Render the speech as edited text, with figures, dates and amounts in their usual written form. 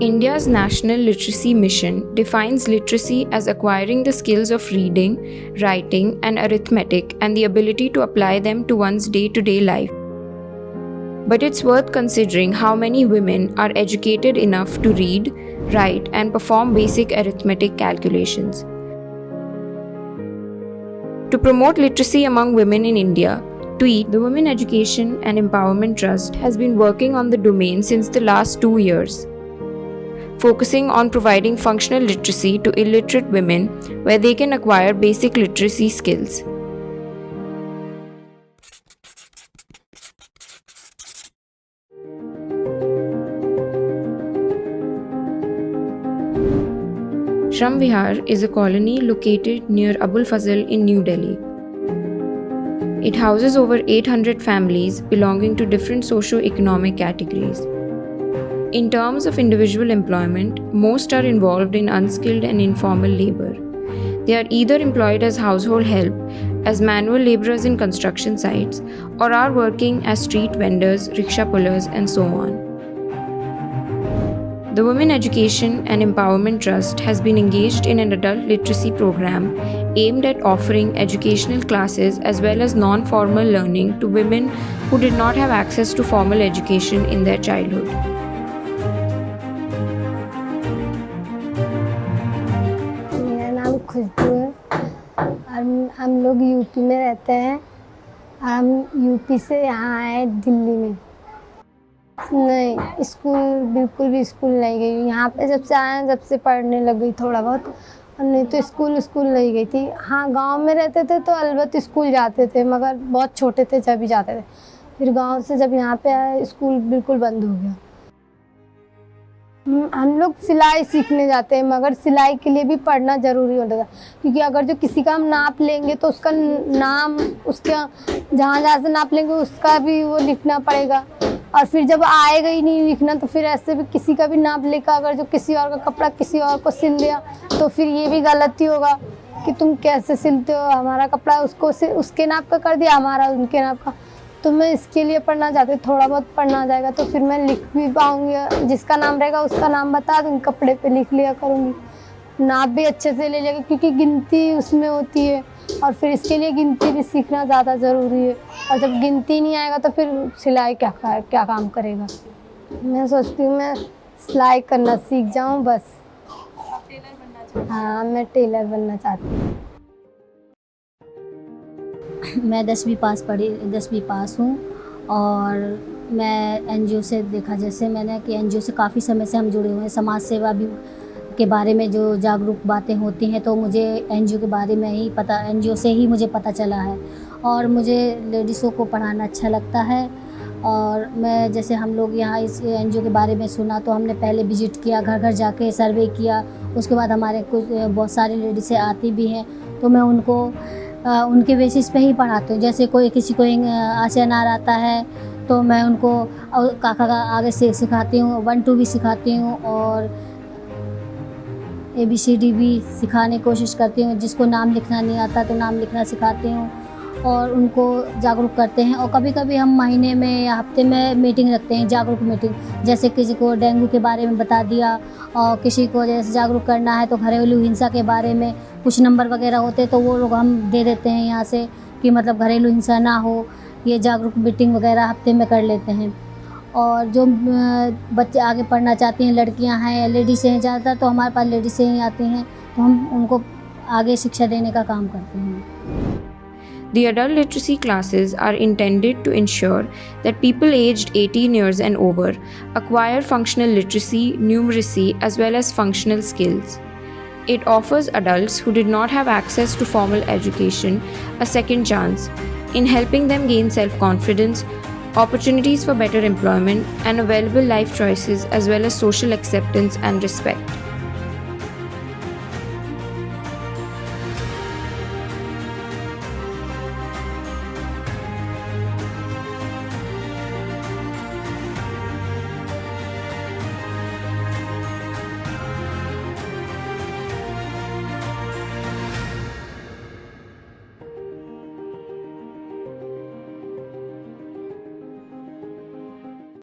India's National Literacy Mission defines literacy as acquiring the skills of reading, writing, and arithmetic and the ability to apply them to one's day-to-day life. But it's worth considering how many women are educated enough to read, write, and perform basic arithmetic calculations. To promote literacy among women in India, TWEET, the Women Education and Empowerment Trust, has been working on the domain since the last 2 years, focusing on providing functional literacy to illiterate women where they can acquire basic literacy skills. Shram Vihar is a colony located near Abul Fazl in New Delhi. It houses over 800 families belonging to different socio-economic categories. In terms of individual employment, most are involved in unskilled and informal labor. They are either employed as household help, as manual laborers in construction sites, or are working as street vendors, rickshaw pullers, and so on. The Women Education and Empowerment Trust has been engaged in an adult literacy program aimed at offering educational classes as well as non-formal learning to women who did not have access to formal education in their childhood. मेरा नाम खुशबू है और हम लोग UP में रहते हैं और हम यूपी से यहाँ आए दिल्ली में। नहीं, स्कूल बिल्कुल भी स्कूल नहीं गई। यहाँ पे जब से आए जब से पढ़ने लग गई थोड़ा बहुत, और नहीं तो स्कूल नहीं गई थी। हाँ, गांव में रहते थे तो अलबत्त स्कूल जाते थे, मगर बहुत छोटे थे जब भी जाते थे। फिर गांव से जब यहाँ पे आए स्कूल बिल्कुल बंद हो गया। हम लोग सिलाई सीखने जाते हैं, मगर सिलाई के लिए भी पढ़ना ज़रूरी होता है, क्योंकि अगर जो किसी का हम नाप लेंगे तो उसका नाम, उसका जहाँ से नाप लेंगे उसका भी वो लिखना पड़ेगा, और फिर जब आएगा ही नहीं लिखना तो फिर ऐसे भी किसी का भी नाप लेकर अगर जो किसी और का कपड़ा किसी और को सिल दिया तो फिर ये भी गलती होगा कि तुम कैसे सिलते हो, हमारा कपड़ा उसको उसके नाप का कर दिया, हमारा उनके नाप का। तो मैं इसके लिए पढ़ना चाहती हूँ, थोड़ा बहुत पढ़ना आ जाएगा तो फिर मैं लिख भी पाऊँगी, जिसका नाम रहेगा उसका नाम बता दूँगी, कपड़े पे लिख लिया करूँगी, नाप भी अच्छे से ले जाएगा, क्योंकि गिनती उसमें होती है और फिर इसके लिए गिनती भी सीखना ज़्यादा ज़रूरी है। और जब गिनती नहीं आएगा तो फिर सिलाई क्या काम करेगा। मैं सोचती हूँ मैं सिलाई करना सीख जाऊँ बस। टेलर बनना चाहती हूँ। हाँ, मैं टेलर बनना चाहती हूँ। मैं 10वीं पास हूँ और मैं एनजीओ से देखा, जैसे मैंने कि एनजीओ से काफ़ी समय से हम जुड़े हुए हैं। समाज सेवा भी के बारे में जो जागरूक बातें होती हैं तो मुझे एनजीओ के बारे में ही पता, एनजीओ से ही मुझे पता चला है। और मुझे लेडीज़ों को पढ़ाना अच्छा लगता है। और मैं जैसे हम लोग यहाँ इस एनजीओ के बारे में सुना तो हमने पहले विज़िट किया, घर घर जाके सर्वे किया। उसके बाद हमारे कुछ बहुत सारी लेडीज़ें आती भी हैं तो मैं उनको उनके बेसिस पे ही पढ़ाती हूँ। जैसे किसी को आशयनार आता है तो मैं उनको काका का आगे से सिखाती हूँ, 1 2 भी सिखाती हूँ और ABCD भी सिखाने की कोशिश करती हूँ। जिसको नाम लिखना नहीं आता तो नाम लिखना सिखाती हूँ और उनको जागरूक करते हैं। और कभी कभी हम महीने में या हफ्ते में मीटिंग रखते हैं, जागरूक मीटिंग। जैसे किसी को डेंगू के बारे में बता दिया और किसी को जैसे जागरूक करना है तो घरेलू हिंसा के बारे में कुछ नंबर वगैरह होते तो वो लोग हम दे देते हैं यहाँ से कि मतलब घरेलू हिंसा ना हो, ये जागरूक मीटिंग वगैरह हफ्ते में कर लेते हैं। और जो बच्चे आगे पढ़ना चाहती हैं, लड़कियां हैं या लेडीज़ हैं ज़्यादातर, तो हमारे पास लेडीज़ें ही आती हैं तो हम उनको आगे शिक्षा देने का काम करते हैं। The adult literacy classes are intended to ensure that people aged 18 years and over acquire functional literacy, numeracy, as well as functional skills. It offers adults who did not have access to formal education a second chance in helping them gain self-confidence, opportunities for better employment, and available life choices as well as social acceptance and respect.